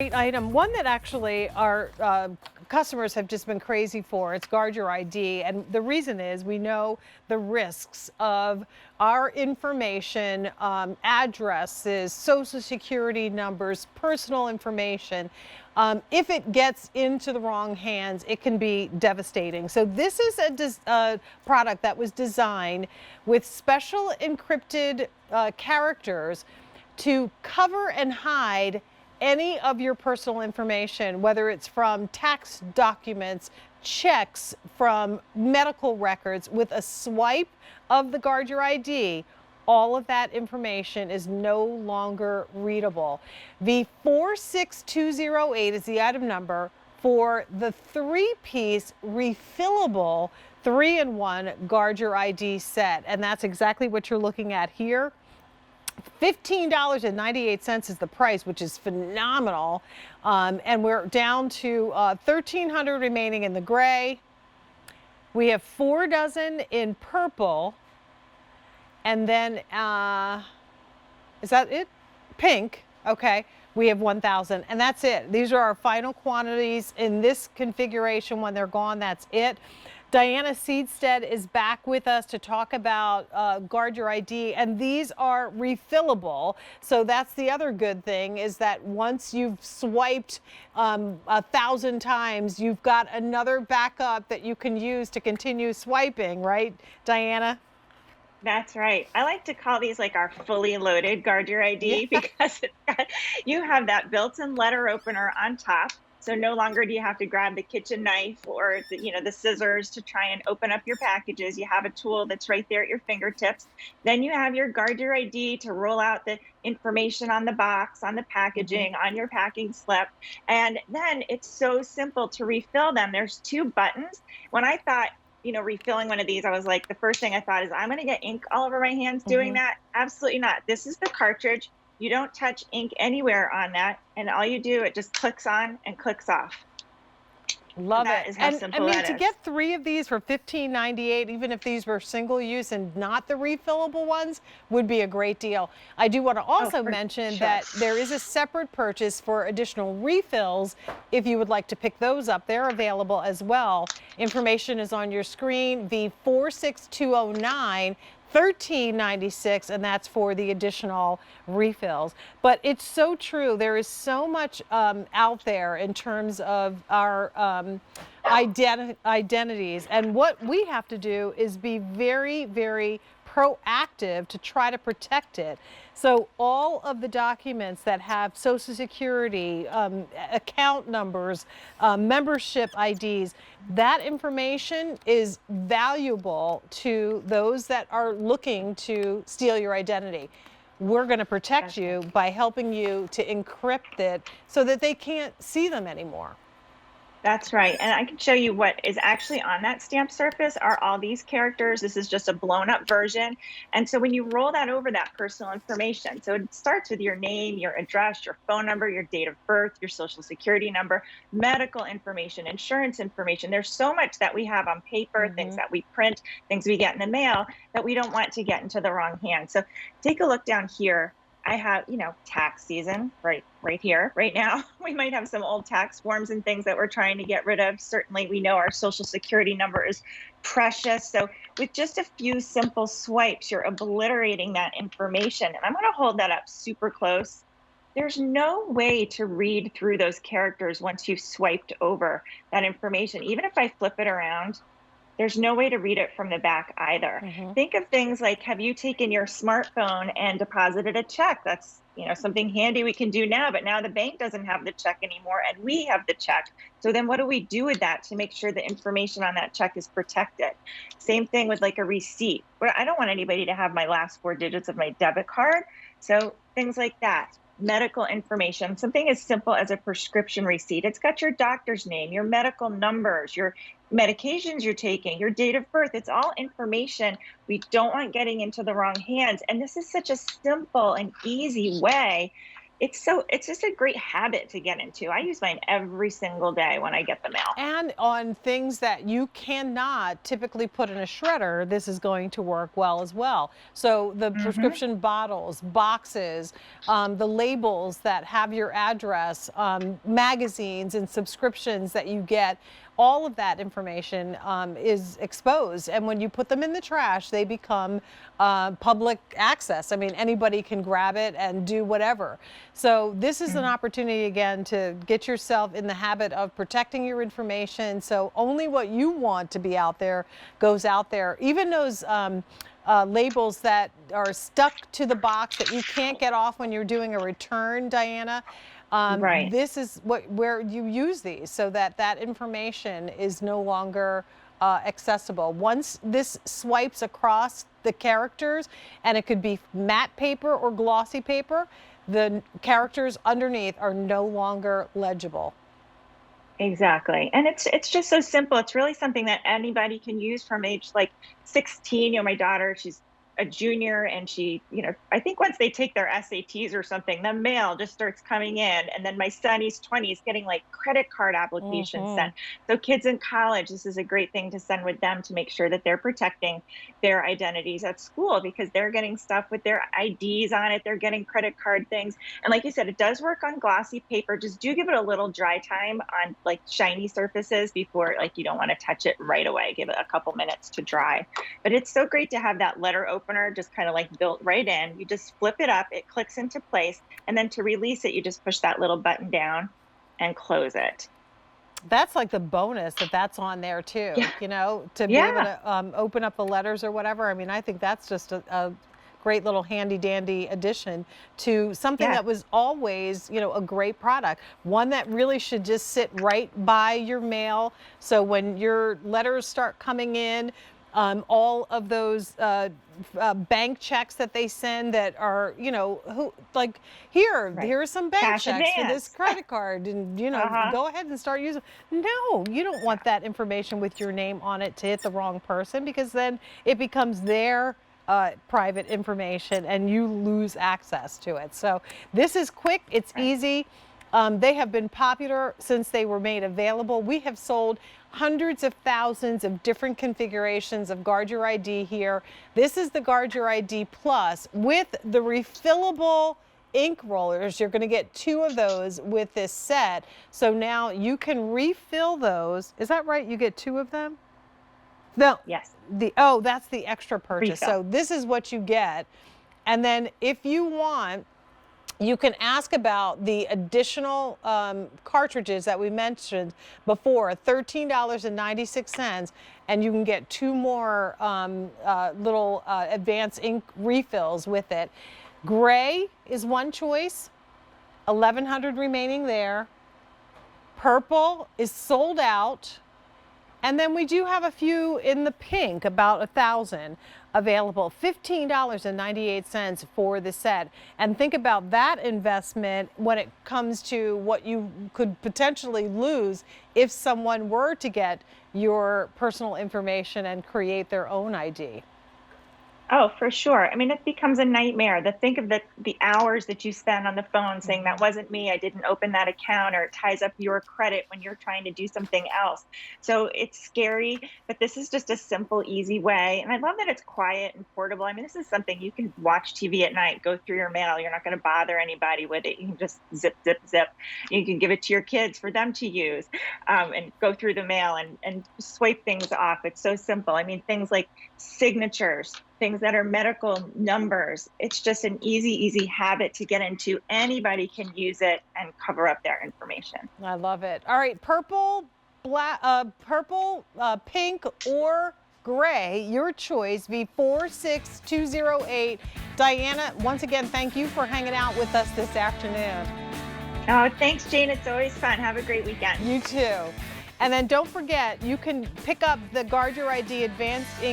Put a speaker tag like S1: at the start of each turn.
S1: great item, one that actually our customers have just been crazy for. It's Guard Your ID. And the reason is we know the risks of our information, addresses, social security numbers, personal information. If it gets into the wrong hands, it can be devastating. So this is a product that was designed with special encrypted characters to cover and hide any of your personal information, whether it's from tax documents, checks, from medical records. With a swipe of the Guard Your ID, all of that information is no longer readable. The 46208 is the item number for the 3-piece refillable 3-in-1 Guard Your ID set. And that's exactly what you're looking at here. $15.98 is the price, which is phenomenal. And we're down to 1,300 remaining in the gray. We have 4 dozen in purple. And then, is that it? Pink. Okay. We have 1,000, and that's it. These are our final quantities in this configuration. When they're gone, that's it. Diana Seedstead is back with us to talk about Guard Your ID, and these are refillable. So that's the other good thing, is that once you've swiped 1,000 times, you've got another backup that you can use to continue swiping, right, Diana?
S2: That's right. I like to call these like our fully loaded Guard Your
S1: Yeah.
S2: ID because you have that built-in letter opener on top. So no longer do you have to grab the kitchen knife or the scissors to try and open up your packages. You have a tool that's right there at your fingertips. Then you have your Guard Your ID to roll out the information on the box, on the packaging, on your packing slip. And then it's so simple to refill them. There's 2 buttons. When I thought, refilling one of these, I was like, the first thing I thought is, I'm going to get ink all over my hands doing that. Absolutely not. This is the cartridge. You don't touch ink anywhere on that. And all you do, it just clicks on and clicks off.
S1: Love
S2: That
S1: it.
S2: is how
S1: And I
S2: simple
S1: mean,
S2: that
S1: to
S2: is.
S1: get 3 of these for $15.98, even if these were single use and not the refillable ones, would be a great deal. I do want to also
S2: For
S1: mention
S2: sure.
S1: that there is a separate purchase for additional refills if you would like to pick those up. They're available as well. Information is on your screen. The 46209. $13.96, and that's for the additional refills. But it's so true. There is so much out there in terms of our identities, and what we have to do is be very, very proactive to try to protect it. So all of the documents that have Social Security, account numbers, membership IDs, that information is valuable to those that are looking to steal your identity. We're going to protect you by helping you to encrypt it so that they can't see them anymore.
S2: That's right. And I can show you what is actually on that stamped surface are all these characters. This is just a blown up version. And so when you roll that over that personal information, so it starts with your name, your address, your phone number, your date of birth, your social security number, medical information, insurance information. There's so much that we have on paper, things that we print, things we get in the mail that we don't want to get into the wrong hands. So take a look down here. I have, tax season right here, right now. We might have some old tax forms and things that we're trying to get rid of. Certainly, we know our social security number is precious. So with just a few simple swipes, you're obliterating that information. And I'm going to hold that up super close. There's no way to read through those characters once you've swiped over that information. Even if I flip it around, there's no way to read it from the back either. Think of things like, have you taken your smartphone and deposited a check? That's something handy we can do now, but now the bank doesn't have the check anymore and we have the check. So then what do we do with that to make sure the information on that check is protected? Same thing with like a receipt. I don't want anybody to have my last 4 digits of my debit card. So things like that. Medical information, something as simple as a prescription receipt. It's got your doctor's name, your medical numbers, your medications you're taking, your date of birth. It's all information we don't want getting into the wrong hands. And this is such a simple and easy way it's just a great habit to get into. I use mine every single day when I get the mail.
S1: And on things that you cannot typically put in a shredder, this is going to work well as well. So the
S2: Mhm.
S1: prescription bottles, boxes, the labels that have your address, magazines and subscriptions that you get, all of that information is exposed. And when you put them in the trash, they become public access. I mean, anybody can grab it and do whatever. So this is an
S2: Mhm.
S1: opportunity again to get yourself in the habit of protecting your information. So only what you want to be out there goes out there. Even those labels that are stuck to the box that you can't get off when you're doing a return, Diana.
S2: Right.
S1: This is where you use these so that that information is no longer accessible. Once this swipes across the characters, and it could be matte paper or glossy paper, the characters underneath are no longer legible.
S2: Exactly. And it's just so simple. It's really something that anybody can use from age like 16. My daughter, she's a junior and I think once they take their SATs or something, the mail just starts coming in. And then my son, he's 20, he's getting like credit card applications
S1: Hmm.
S2: sent. So kids in college, this is a great thing to send with them to make sure that they're protecting their identities at school because they're getting stuff with their IDs on it. They're getting credit card things. And like you said, it does work on glossy paper. Just do give it a little dry time on like shiny surfaces before, like, you don't want to touch it right away. Give it a couple minutes to dry. But it's so great to have that letter opener just kind of like built right in. You just flip it up, it clicks into place. And then to release it, you just push that little button down and close it.
S1: That's like the bonus that that's on there too,
S2: Yeah.
S1: to be able
S2: Yeah.
S1: to open up the letters or whatever. I mean, I think that's just a great little handy dandy addition to something
S2: Yeah.
S1: that was always, a great product. One that really should just sit right by your mail. So when your letters start coming in, all of those bank checks that they send that are, who like
S2: Right.
S1: here are some bank
S2: Cash
S1: checks for this
S2: advance.
S1: credit card, and
S2: Uh-huh.
S1: go ahead and start using. No, you don't want that information with your name on it to hit the wrong person because then it becomes their private information and you lose access to it. So this is quick, it's
S2: Right.
S1: easy. They have been popular since they were made available. We have sold hundreds of thousands of different configurations of Guard Your ID here. This is the Guard Your ID Plus with the refillable ink rollers. You're going to get 2 of those with this set. So now you can refill those. Is that right? You get 2 of them? No,
S2: Yes.
S1: that's the extra purchase.
S2: Refill.
S1: So this is what you get. And then if you want, you can ask about the additional cartridges that we mentioned before, $13.96, and you can get 2 more little advanced ink refills with it. Gray is one choice, 1,100 remaining there. Purple is sold out. And then we do have a few in the pink, about 1,000 available, $15.98 for the set. And think about that investment when it comes to what you could potentially lose if someone were to get your personal information and create their own ID.
S2: Oh, for sure. I mean, it becomes a nightmare. Think of the hours that you spend on the phone saying that wasn't me. I didn't open that account, or it ties up your credit when you're trying to do something else. So it's scary, but this is just a simple, easy way. And I love that it's quiet and portable. I mean, this is something you can watch TV at night, go through your mail. You're not going to bother anybody with it. You can just zip, zip, zip. You can give it to your kids for them to use, and go through the mail and swipe things off. It's so simple. I mean, things like signatures, things that are medical numbers. It's just an easy habit to get into. Anybody can use it and cover up their information.
S1: I love it. All right, purple, black, pink, or gray, your choice. V46208. Diana, once again, thank you for hanging out with us this afternoon.
S2: Oh, thanks, Jane. It's always fun. Have a great weekend.
S1: You too. And then don't forget, you can pick up the Guard Your ID Advanced Ink